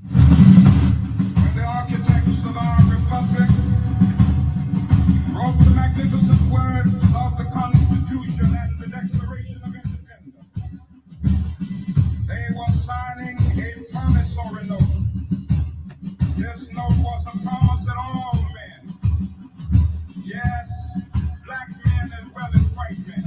When the architects of our republic wrote the magnificent words of the Constitution and the Declaration of Independence, they were signing a promissory note. This note was a promise that all men, yes, black men as well as white men,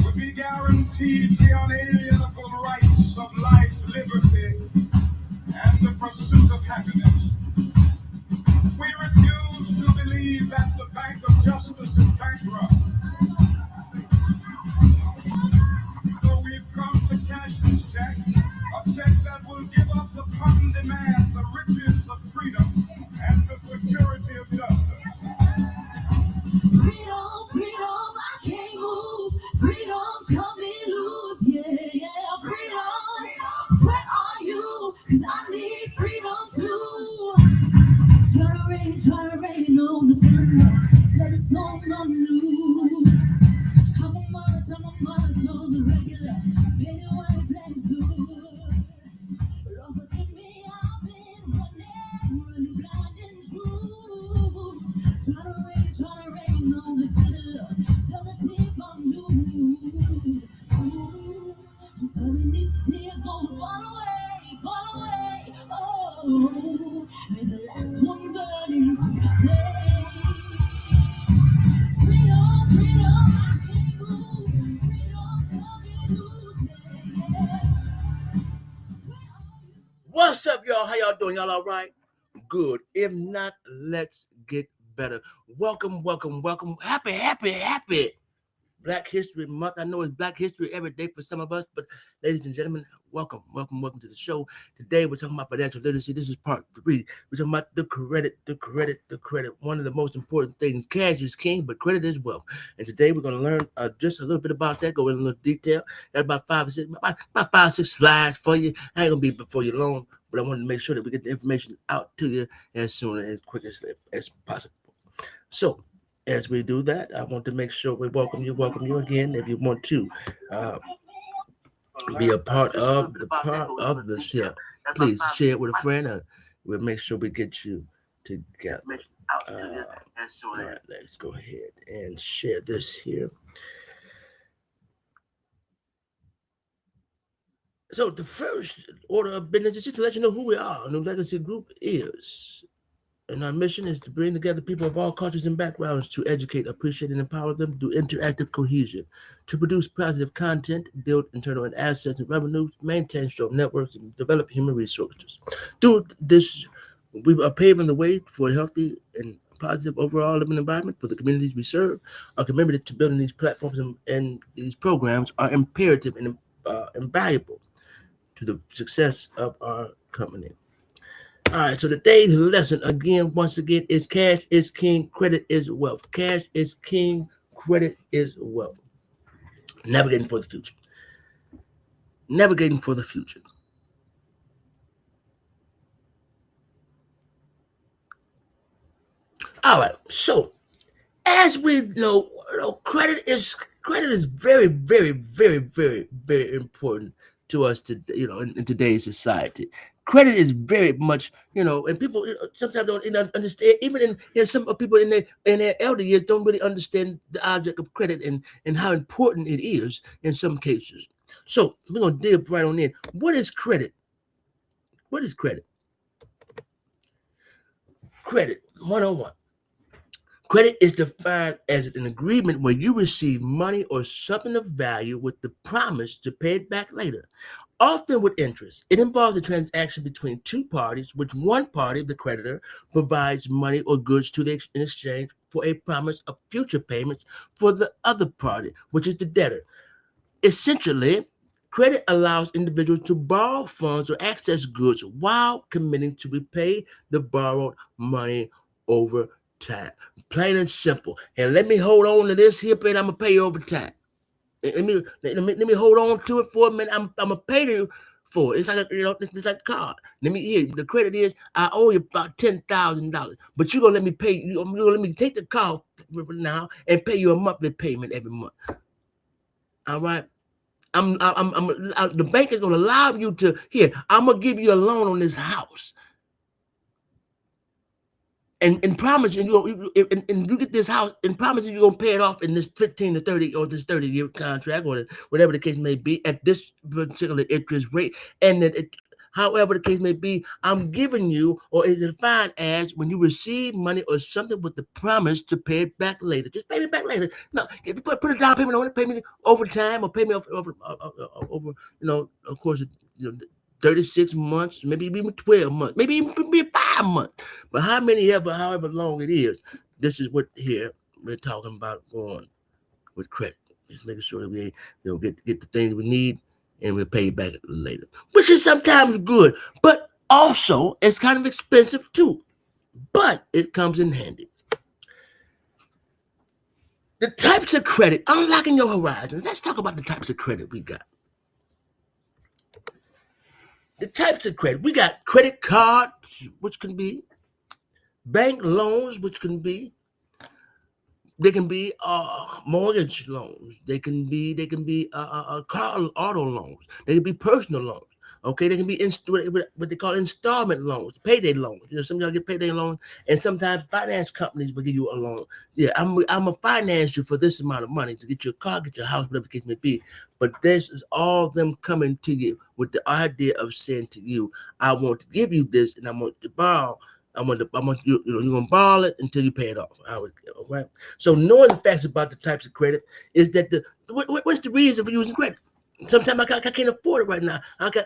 would be guaranteed the unalienable rights of life, liberty, and the pursuit of happiness. We refuse to believe that the Bank of Justice is bankrupt. So we've come to cash this check, a check that will give us upon demand the riches of freedom and the security of justice. Freedom, freedom, I can't move. Freedom, come me loose. Yeah, yeah, freedom. Where are you? 'Cause I need freedom too. Try to rain on the thunder. Tell the storm on the news. I'm a march on the regular. Pay the white flags blue. Lord, forgive me, I've been running blind and true. Try to rain on the thunder. Tell the team I'm new. Ooh, I'm telling these tears gonna fall away. Oh, may the last one burn into flame. Freedom, freedom, I can't move. Freedom, coming loose. Yeah. What's up, y'all? How y'all doing? Y'all all right? Good. If not, let's get better. Welcome. Happy Black History Month. I know it's Black History every day for some of us, but ladies and gentlemen, welcome to the show. Today we're talking about financial literacy. This is part 3. We're talking about the credit. One of the most important things. Cash is king, but credit is wealth. And today we're going to learn just a little bit about that, go in a little detail. Got about 5 or 6 slides for you. I ain't going to be before you long, but I wanted to make sure that we get the information out to you as soon and as quick as possible. So, as we do that, I want to make sure we welcome you again. If you want to be a part of the show, please share it with a friend. We'll make sure we get you together. All right, let's go ahead and share this here. So the first order of business is just to let you know who we are. New Legacy Group is. And our mission is to bring together people of all cultures and backgrounds to educate, appreciate, and empower them through interactive cohesion, to produce positive content, build internal assets and revenues, maintain strong networks, and develop human resources. Through this, we are paving the way for a healthy and positive overall living environment for the communities we serve. Our commitment to building these platforms and these programs are imperative and invaluable to the success of our company. All right, so today's lesson once again, is cash is king, credit is wealth. Cash is king, credit is wealth. Navigating for the future. All right, so as we know, credit is very, very, very, very, very important to us in today's society. Credit is very much, and people sometimes don't understand. Even in some people in their elder years don't really understand the object of credit and how important it is in some cases. So we're gonna dig right on in. What is credit? Credit 101. Credit is defined as an agreement where you receive money or something of value with the promise to pay it back later, often with interest. It involves a transaction between two parties, which one party, the creditor, provides money or goods in exchange for a promise of future payments for the other party, which is the debtor. Essentially, credit allows individuals to borrow funds or access goods while committing to repay the borrowed money over time. Plain and simple. And let me hold on to this here, and I'm gonna pay you over time. Let me hold on to it for a minute. I'm gonna pay you for it. It's like it's like a car. Let me hear the credit is I owe you about $10,000, but you're gonna let me pay. You're gonna let me take the car now and pay you a monthly payment every month. All right. The bank is gonna allow you to here. I'm gonna give you a loan on this house. And promise you get this house and promise you're gonna pay it off in this 15 to 30 or this 30-year contract or whatever the case may be at this particular interest rate. And that however the case may be, I'm giving you, or is it defined as when you receive money or something with the promise to pay it back later. Just pay it back later. No, if you put a down payment on it, pay me over time or pay me over of course, 36 months, maybe even 12 months, maybe even 5 months. But however long it is, this is what here we're talking about going with credit. Just making sure that we get the things we need and we'll pay you back later. Which is sometimes good, but also it's kind of expensive too. But it comes in handy. The types of credit, unlocking your horizons. Let's talk about the types of credit we got. The types of credit. We got credit cards, which can be bank loans, which can be mortgage loans. They can be car auto loans. They can be personal loans. Okay, they can be what they call installment loans, payday loans. Some of y'all get payday loans, and sometimes finance companies will give you a loan. Yeah, I'm gonna finance you for this amount of money to get your car, get your house, whatever the case may be. But this is all them coming to you with the idea of saying to you, I want to give you this, and I want to borrow. I want you. You're gonna borrow it until you pay it off. All right. So knowing the facts about the types of credit is that what's the reason for using credit? Sometimes I can't afford it right now. I can't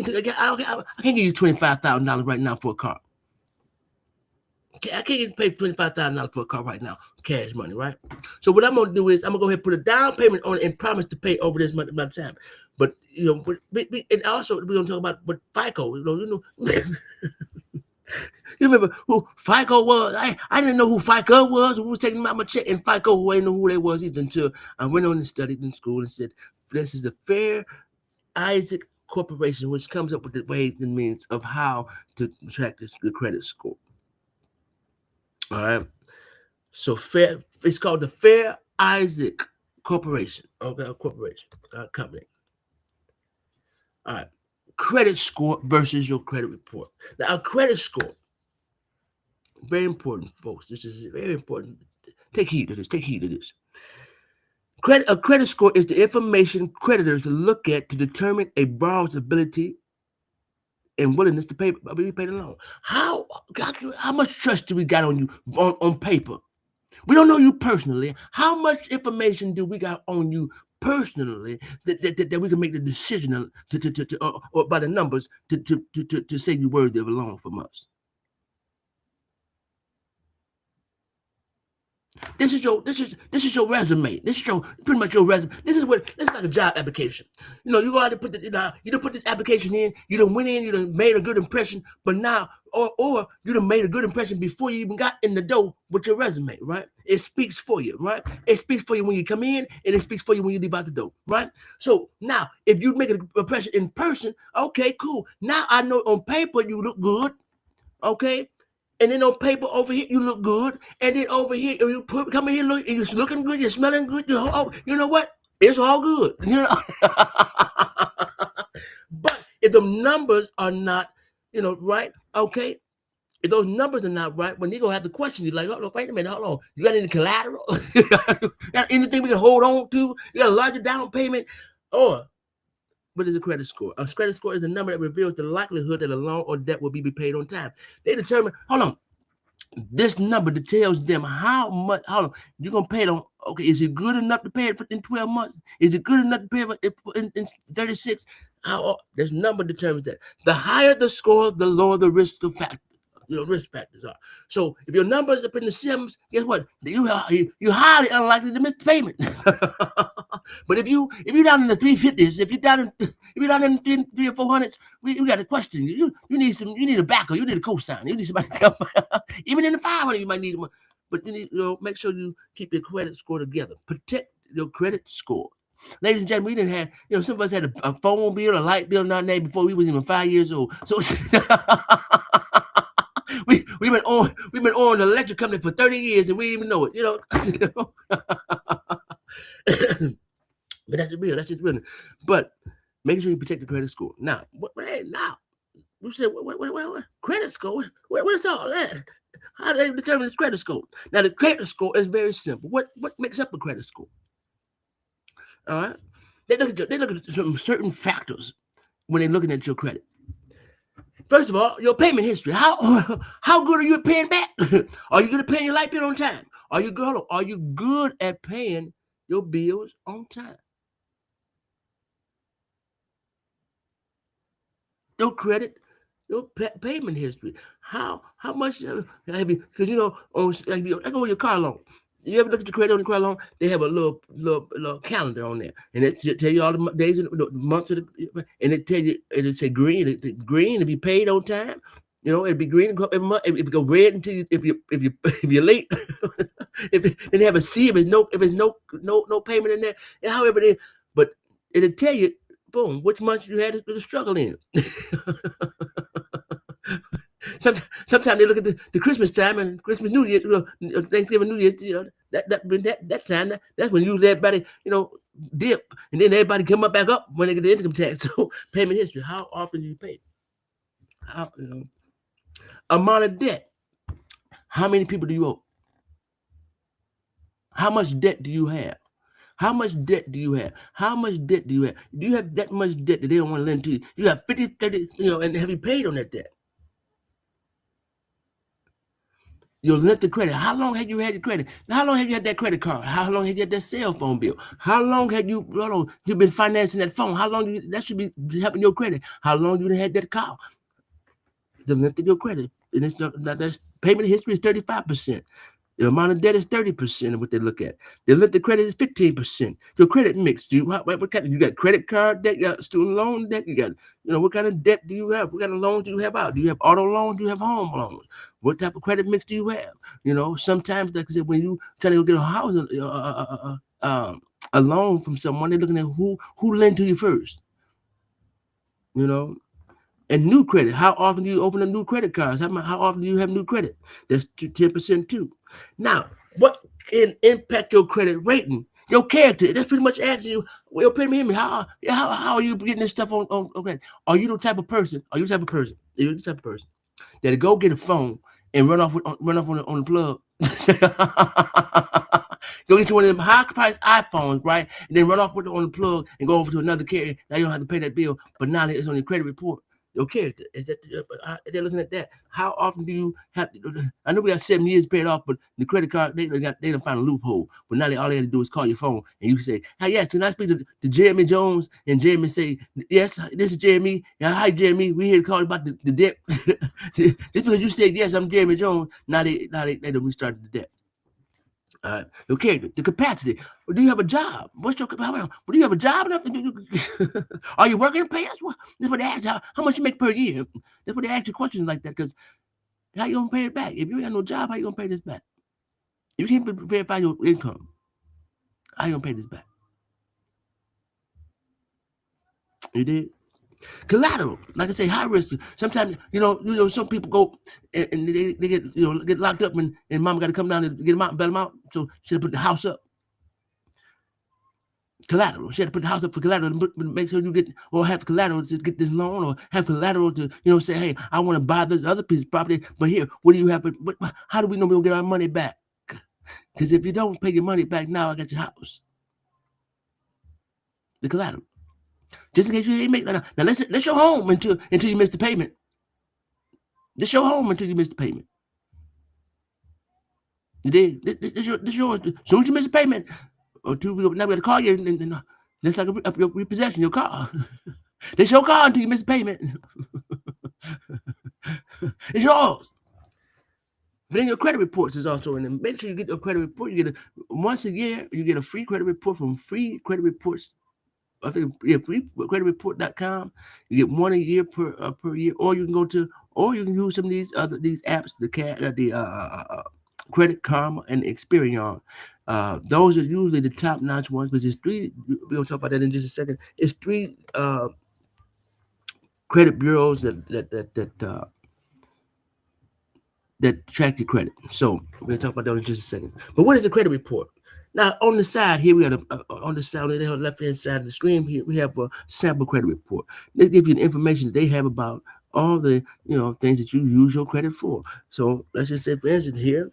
give you $25,000 right now for a car. I can't get paid $25,000 for a car right now, cash money, right? So what I'm gonna do is I'm gonna go ahead and put a down payment on it and promise to pay over this much amount of time. But and also we're gonna talk about what FICO. You remember who FICO was? I didn't know who FICO was. Who was taking out my check, and FICO, who I didn't know who they was either until I went on and studied in school and said, this is the Fair Isaac Corporation, which comes up with the ways and means of how to track the credit score. All right. So it's called the Fair Isaac Corporation. Okay, corporation, company. All right. Credit score versus your credit report. Now, a credit score, very important, folks. This is very important. Take heed of this. A credit score is the information creditors look at to determine a borrower's ability and willingness to pay the loan. How much trust do we got on you on paper? We don't know you personally. How much information do we got on you personally that we can make the decision or by the numbers to say you're worthy of a loan from us? This is your resume. This is pretty much your resume. This is like a job application. You go out and put you done put this application in. You done went in. You done made a good impression. But now, or you done made a good impression before you even got in the door with your resume, right? It speaks for you, right? It speaks for you when you come in, and it speaks for you when you leave out the door, right? So now, if you make an impression in person, okay, cool. Now I know on paper you look good, okay. And then on paper over here, you look good. And then over here, you come in here, look, and you're looking good, you're smelling good. You know what? It's all good. But if the numbers are not, right, okay? If those numbers are not right, when they're going to have to question you, like, oh, wait a minute, hold on. You got any collateral? You got anything we can hold on to? You got a larger down payment? Or what is a credit score? A credit score is a number that reveals the likelihood that a loan or debt will be paid on time. They determine, this number tells them how much, you're going to pay it on, okay, is it good enough to pay it in 12 months? Is it good enough to pay it in 36? This number determines that. The higher the score, the lower the risk factors are. So if your number is up in the 7s, guess what? You're highly unlikely to miss the payment. But if you're down in the 350s, if you're down in the 300 or 400s, we got to question you. You need a backer. You need a cosign. You need somebody to come. Even in the 500, you might need one. But you need make sure you keep your credit score together. Protect your credit score. Ladies and gentlemen, we didn't have, some of us had a phone bill, a light bill, and all that before we was even 5 years old. So we've been on the electric company for 30 years and we didn't even know it. But that's real. That's just real. But make sure you protect the credit score. Now, now you said what credit score? What's all that? How do they determine this credit score? Now, the credit score is very simple. What makes up a credit score? All right, they look at some certain factors when they're looking at your credit. First of all, your payment history. How good are you at paying back? Are you good at paying your light bill on time? Are you good at paying your bills on time? Your credit, your payment history. How much have you? Because I go with your car loan. You ever look at your credit on the car loan? They have a little calendar on there, and it tell you all the days and the months of and it tell you, and it say green. Green if you paid on time. It'd be green every month. If it go red until if you're late. Then they have a C if there's no payment in there. And however it is, but it'll tell you, boom, which month you had to struggle in. Sometimes they look at the Christmas time and Christmas, New Year, Thanksgiving, New Year. That time, that's when usually everybody, dip, and then everybody come back up when they get the income tax. So payment history. How often do you pay? Amount of debt. How many people do you owe? How much debt do you have? How much debt do you have? How much debt do you have? Do you have that much debt that they don't want to lend to you? You have 50, 30, and have you paid on that debt? Your length of credit. How long have you had your credit? How long have you had that credit card? How long have you had that cell phone bill? How long have you been financing that phone? How long that should be helping your credit? How long you had that car? The length of your credit. And that's payment history is 35%. The amount of debt is 30% of what they look at. The length of credit is 15%. Your credit mix. You got credit card debt, you got student loan debt, you got, what kind of debt do you have? What kind of loans do you have out? Do you have auto loans? Do you have home loans? What type of credit mix do you have? Sometimes, like I said, when you trying to go get a house, a loan from someone, they're looking at who lend to you first. And new credit. How often do you open a new credit card? How often do you have new credit? That's 10% too. Now, what can impact your credit rating? Your character. That's pretty much asking you, well, how are you getting this stuff on credit? Are you the type of person? You're the type of person that'll go get a phone and run off on the plug. Go get you one of them high-priced iPhones, right? And then run off with it on the plug and go over to another carrier. Now you don't have to pay that bill, but now it's on your credit report. Your character is that they're looking at that. How often do you have? I know we got 7 years paid off, but the credit card they don't find a loophole. But now all they have to do is call your phone and you say, "Hey, yes, can I speak to Jeremy Jones?" And Jeremy say, "Yes, this is Jeremy. Yeah, hi Jeremy. We here to call you about the debt." Just because you said yes, I'm Jeremy Jones. Now they don't restart the debt. Your character, the capacity. Do you have a job? Do you have a job? Are you working to pay us? That's what they ask. How much you make per year? That's what they ask you questions like that. Because how you gonna pay it back? If you ain't got no job, how you gonna pay this back? If you can't verify your income, how you gonna pay this back? You did. Collateral, like I say, high risk. Sometimes, some people go and they get locked up and mama got to come down and get them out and bail them out. So she had to put the house up. Collateral. She had to put the house up for collateral to make sure you get, or have collateral to get this loan, or have collateral to, say, hey, I want to buy this other piece of property, but here, what do you have? But how do we know we'll get our money back? Because if you don't pay your money back now, I got your house. The collateral. Just in case you ain't make now let's your home until you miss the payment. This your home until you miss the payment. You did. This yours. As soon as you miss the payment, or 2 weeks, now we got to call you and that's like a repossession your car. This your car until you miss the payment. It's yours. But then your credit reports is also in there. Make sure you get your credit report. You get once a year. You get a free credit report from Free Credit Reports. I think freecreditreport.com. You get one a year per year, or you can use some of these apps, the Credit Karma and Experian. Those are usually the top notch ones because there's three. We're gonna talk about that in just a second. It's three credit bureaus that track your credit. So we're gonna talk about that in just a second. But what is a credit report? Now on the side here, we got on the side, on the left hand side of the screen here, we have a sample credit report. They give you the information that they have about all the things that you use your credit for. So let's just say, for instance, here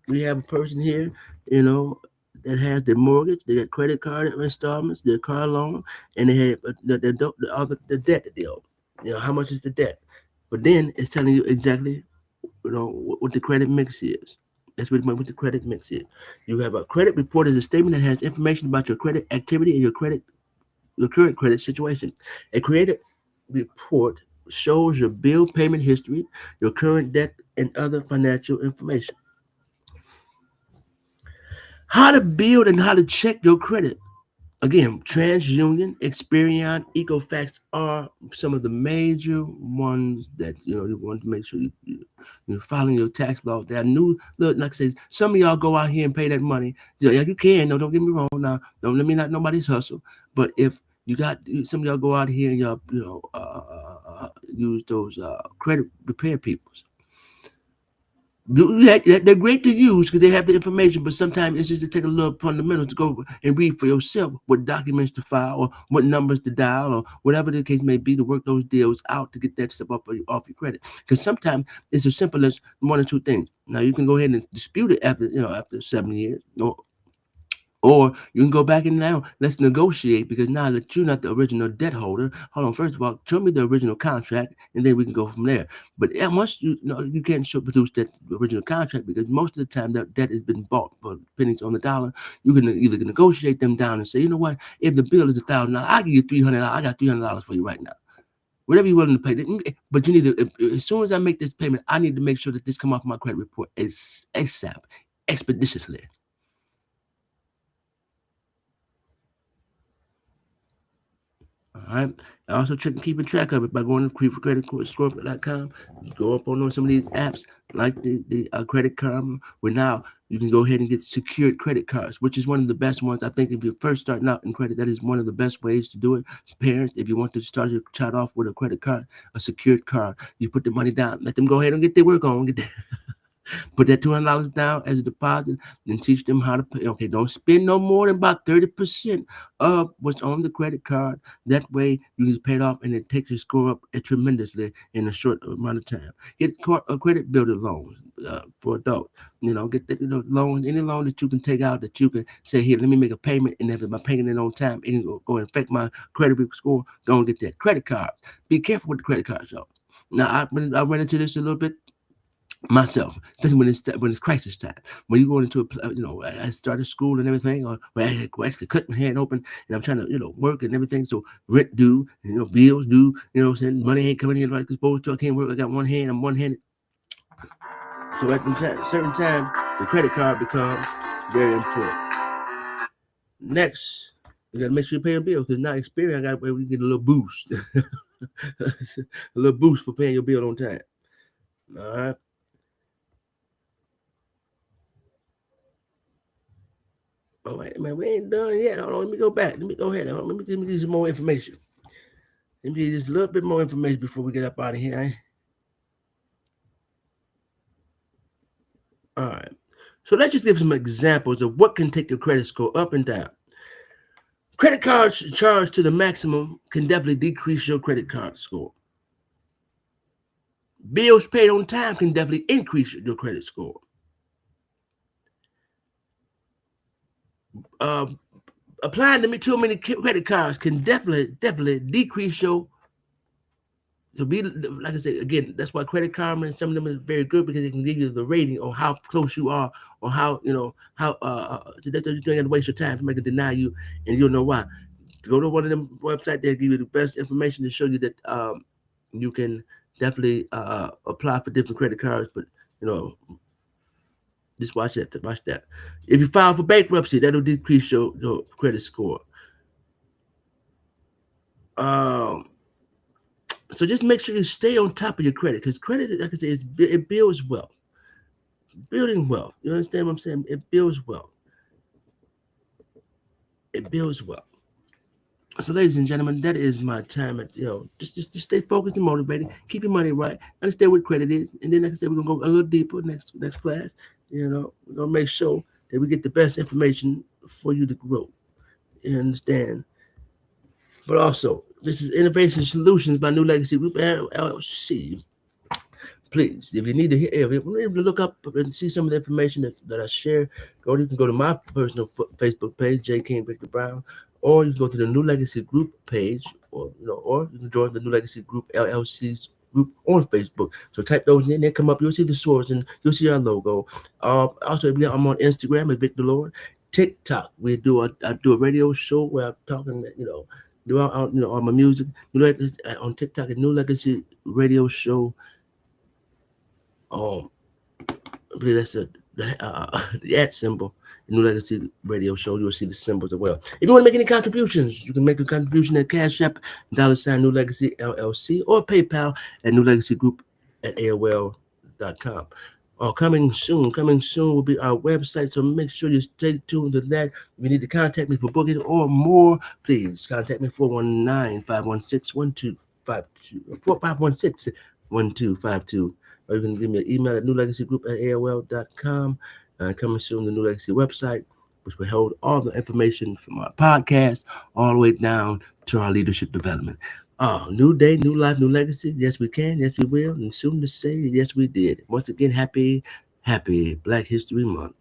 we have a person here, you know, that has their mortgage, they got credit card installments, their car loan, and they have the debt that they owe. How much is the debt? But then it's telling you exactly what the credit mix is. That's what the credit mix is. You have a credit report is a statement that has information about your credit activity and your current credit situation. A credit report shows your bill payment history, your current debt, and other financial information. How to build and how to check your credit. Again, TransUnion, Experian, Equifax are some of the major ones that you want to make sure you're following your tax laws. There are new, look, like I said, some of y'all go out here and pay that money. Yeah, you can. No, don't get me wrong. Now, don't let me not nobody's hustle. But if you got some of y'all go out here and y'all use those credit repair people. They're great to use because they have the information, but sometimes it's just to take a little fundamental to go and read for yourself what documents to file or what numbers to dial or whatever the case may be to work those deals out to get that stuff off your credit. Because sometimes it's as simple as one or two things. Now you can go ahead and dispute it after 7 years. Or you can go back and now let's negotiate because now that you're not the original debt holder, hold on. First of all, show me the original contract, and then we can go from there. But once you can't produce that original contract because most of the time that debt has been bought for pennies on the dollar. You can either negotiate them down and say, you know what, if the bill is $1,000, I'll give you $300. I got $300 for you right now. Whatever you're willing to pay, but you need to. As soon as I make this payment, I need to make sure that this come off my credit report ASAP, expeditiously. All right. Also, keeping track of it by going to creditscore.com. Go up on some of these apps like the Credit Karma, where now you can go ahead and get secured credit cards, which is one of the best ones. I think if you're first starting out in credit, that is one of the best ways to do it. Parents, if you want to start your child off with a credit card, a secured card, you put the money down, let them go ahead and get their work on, put that $200 down as a deposit and teach them how to pay. Okay, don't spend no more than about 30% of what's on the credit card. That way you can pay it off and it takes your score up tremendously in a short amount of time. Get a credit builder loan for adults. Get the loan, any loan that you can take out that you can say, here, let me make a payment, and if I'm paying it on time, it can go and affect my credit score. Go and get that. Credit cards. Be careful with the credit cards, though. Now, I ran into this a little bit myself, especially when it's crisis time. When you go into I started school and everything, or I actually cut my hand open, and I'm trying to work and everything. So rent due, bills due. Saying money ain't coming in like it's supposed to. I can't work. I got one hand. I'm one-handed. So at a certain time, the credit card becomes very important. Next, you got to make sure you pay a bill because now Experian got where we get a little boost, a little boost for paying your bill on time. All right. Oh, wait, man, we ain't done yet. Hold on, let me go back. Let me go ahead. Let me give you some more information. Let me give you just a little bit more information before we get up out of here. Eh? All right. So let's just give some examples of what can take your credit score up and down. Credit cards charged to the maximum can definitely decrease your credit card score. Bills paid on time can definitely increase your credit score. Applying to me too many credit cards can definitely decrease your. So be like I said again. That's why Credit Karma and some of them is very good because they can give you the rating or how close you are or how how you don't have to waste your time. Somebody can deny you and you'll know why. Go to one of them websites. They'll give you the best information to show you that you can definitely apply for different credit cards. But just watch that. Watch that. If you file for bankruptcy, that'll decrease your credit score. So just make sure you stay on top of your credit because credit, like I said, it builds wealth. Building wealth. You understand what I'm saying? It builds wealth. it builds wealth. So, ladies and gentlemen, that is my time. Just stay focused and motivated. Keep your money right. Understand what credit is, and then, like I said, we're gonna go a little deeper next class. We're gonna make sure that we get the best information for you to grow. You understand? But also, this is Innovation Solutions by New Legacy Group LLC. Please, if you need to hear, if you're able to look up and see some of the information that I share, you can go to my personal Facebook page, J. King Victor Brown, or you can go to the New Legacy Group page, or you can join the New Legacy Group LLC's group on Facebook. So type those in, they come up. You'll see the source and you'll see our logo. Also, I'm on Instagram at Victor Lord. TikTok, I do a radio show where I'm talking, all my music. On TikTok, a New Legacy Radio Show. I believe that's the @ symbol. The New Legacy Radio Show. You'll see the symbols as well. If you want to make any contributions, you can make a contribution at Cash App, $ New Legacy LLC, or PayPal at New Legacy Group at AOL.com. Coming soon will be our website, so make sure you stay tuned to that. If you need to contact me for booking or more, please contact me 419-516-1252, 516-1252. Or you can give me an email at newlegacygroup@aol.com. Coming soon, the New Legacy website, which will hold all the information from our podcast all the way down to our leadership development. New day, new life, new legacy. Yes, we can. Yes, we will. And soon to say, yes, we did. Once again, happy Black History Month.